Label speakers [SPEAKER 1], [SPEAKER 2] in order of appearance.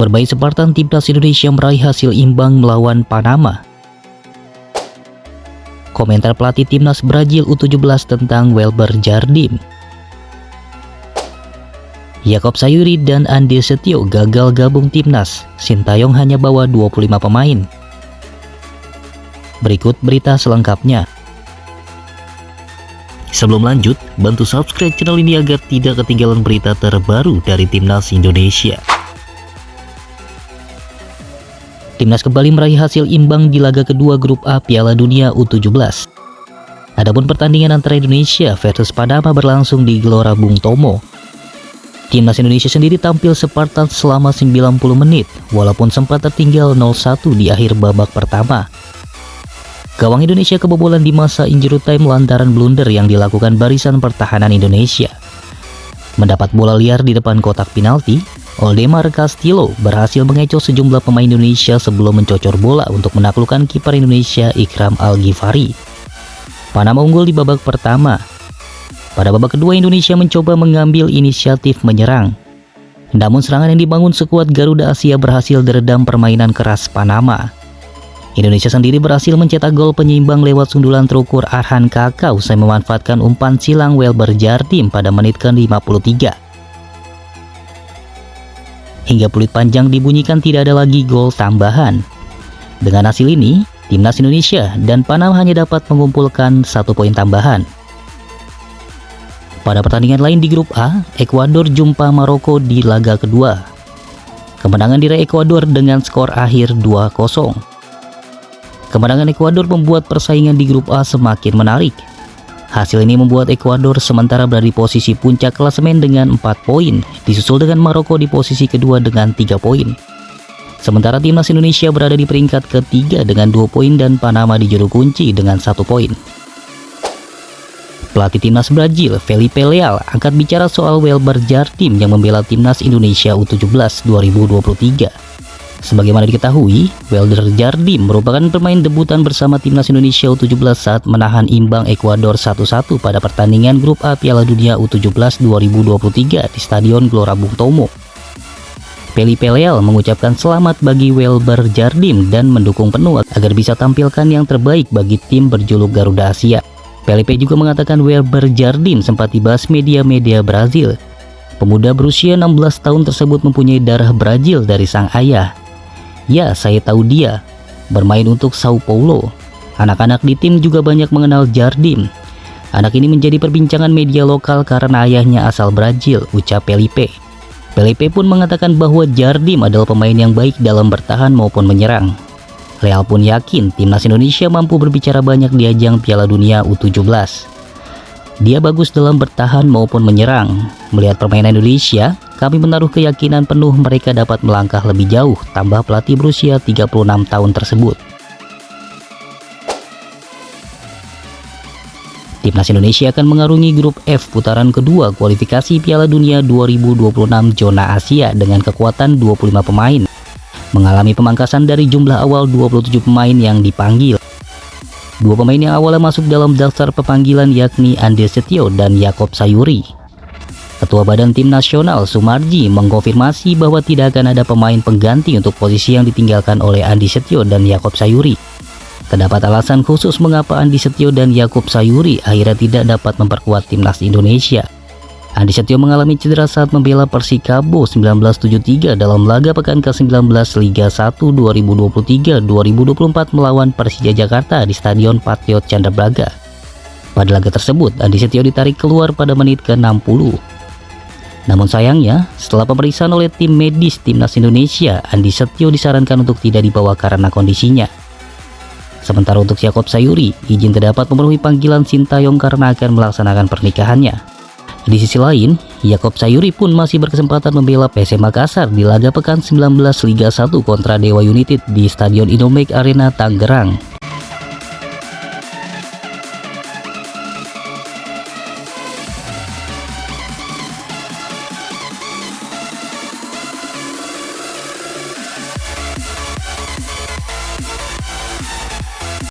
[SPEAKER 1] Bermain Spartan, timnas Indonesia meraih hasil imbang melawan Panama. Komentar pelatih timnas Brazil U17 tentang Welber Jardim. Yakob Sayuri dan Andi Setio gagal gabung timnas. Sintayong hanya bawa 25 pemain. Berikut berita selengkapnya. Sebelum lanjut, bantu subscribe channel ini agar tidak ketinggalan berita terbaru dari timnas Indonesia. Timnas kembali meraih hasil imbang di laga kedua grup A Piala Dunia U17. Adapun pertandingan antara Indonesia versus Panama berlangsung di Gelora Bung Tomo. Timnas Indonesia sendiri tampil Spartan selama 90 menit, walaupun sempat tertinggal 0-1 di akhir babak pertama. Gawang Indonesia kebobolan di masa injury time lantaran blunder yang dilakukan barisan pertahanan Indonesia. Mendapat bola liar di depan kotak penalti, Oldemar Castillo berhasil mengecoh sejumlah pemain Indonesia sebelum mencocor bola untuk menaklukkan kiper Indonesia Ikram Al-Ghifari. Panama unggul di babak pertama. Pada babak kedua, Indonesia mencoba mengambil inisiatif menyerang. Namun serangan yang dibangun skuad Garuda Asia berhasil meredam permainan keras Panama. Indonesia sendiri berhasil mencetak gol penyeimbang lewat sundulan terukur Arhan Kakak usai memanfaatkan umpan silang Welber Jardim pada menit ke-53. Hingga peluit panjang dibunyikan, tidak ada lagi gol tambahan. Dengan hasil ini, timnas Indonesia dan Panama hanya dapat mengumpulkan 1 poin tambahan. Pada pertandingan lain di grup A, Ekuador jumpa Maroko di laga kedua. Kemenangan diraih Ekuador dengan skor akhir 2-0. Kemenangan Ekuador membuat persaingan di grup A semakin menarik. Hasil ini membuat Ekuador sementara berada di posisi puncak klasemen dengan 4 poin, disusul dengan Maroko di posisi kedua dengan 3 poin. Sementara timnas Indonesia berada di peringkat ketiga dengan 2 poin dan Panama di juru kunci dengan 1 poin. Pelatih timnas Brazil, Felipe Leal, angkat bicara soal Welber Jardim yang membela timnas Indonesia U17 2023. Sebagaimana diketahui, Welber Jardim merupakan pemain debutan bersama timnas Indonesia U17 saat menahan imbang Ekuador 1-1 pada pertandingan grup A Piala Dunia U17 2023 di Stadion Gelora Bung Tomo. Felipe Leal mengucapkan selamat bagi Welber Jardim dan mendukung penuh agar bisa tampilkan yang terbaik bagi tim berjuluk Garuda Asia. Felipe juga mengatakan Welber Jardim sempat dibahas media-media Brazil. Pemuda berusia 16 tahun tersebut mempunyai darah Brazil dari sang ayah. Ya, saya tahu dia. Bermain untuk Sao Paulo. Anak-anak di tim juga banyak mengenal Jardim. Anak ini menjadi perbincangan media lokal karena ayahnya asal Brazil, ucap Felipe. Felipe pun mengatakan bahwa Jardim adalah pemain yang baik dalam bertahan maupun menyerang. Leal pun yakin timnas Indonesia mampu berbicara banyak di ajang Piala Dunia U17. Dia bagus dalam bertahan maupun menyerang. Melihat permainan Indonesia, kami menaruh keyakinan penuh mereka dapat melangkah lebih jauh, tambah pelatih berusia 36 tahun tersebut. Timnas Indonesia akan mengarungi grup F putaran kedua kualifikasi Piala Dunia 2026 zona Asia dengan kekuatan 25 pemain. Mengalami pemangkasan dari jumlah awal 27 pemain yang dipanggil. 2 pemain yang awalnya masuk dalam daftar pemanggilan yakni Andi Setio dan Yakob Sayuri. Ketua Badan Tim Nasional Sumarji mengkonfirmasi bahwa tidak akan ada pemain pengganti untuk posisi yang ditinggalkan oleh Andi Setio dan Yakob Sayuri. Terdapat alasan khusus mengapa Andi Setio dan Yakob Sayuri akhirnya tidak dapat memperkuat timnas Indonesia. Andi Setio mengalami cedera saat membela Persikabo 1973 dalam laga pekan ke-19 Liga 1 2023-2024 melawan Persija Jakarta di Stadion Patriot Candrabaga. Pada laga tersebut, Andi Setio ditarik keluar pada menit ke-60. Namun sayangnya, setelah pemeriksaan oleh tim medis timnas Indonesia, Andi Setio disarankan untuk tidak dibawa karena kondisinya. Sementara untuk Yakob Sayuri, izin terdapat memenuhi panggilan Sintayong karena akan melaksanakan pernikahannya. Di sisi lain, Yakob Sayuri pun masih berkesempatan membela PSM Makassar di laga pekan 19 Liga 1 kontra Dewa United di Stadion Indomake Arena Tangerang.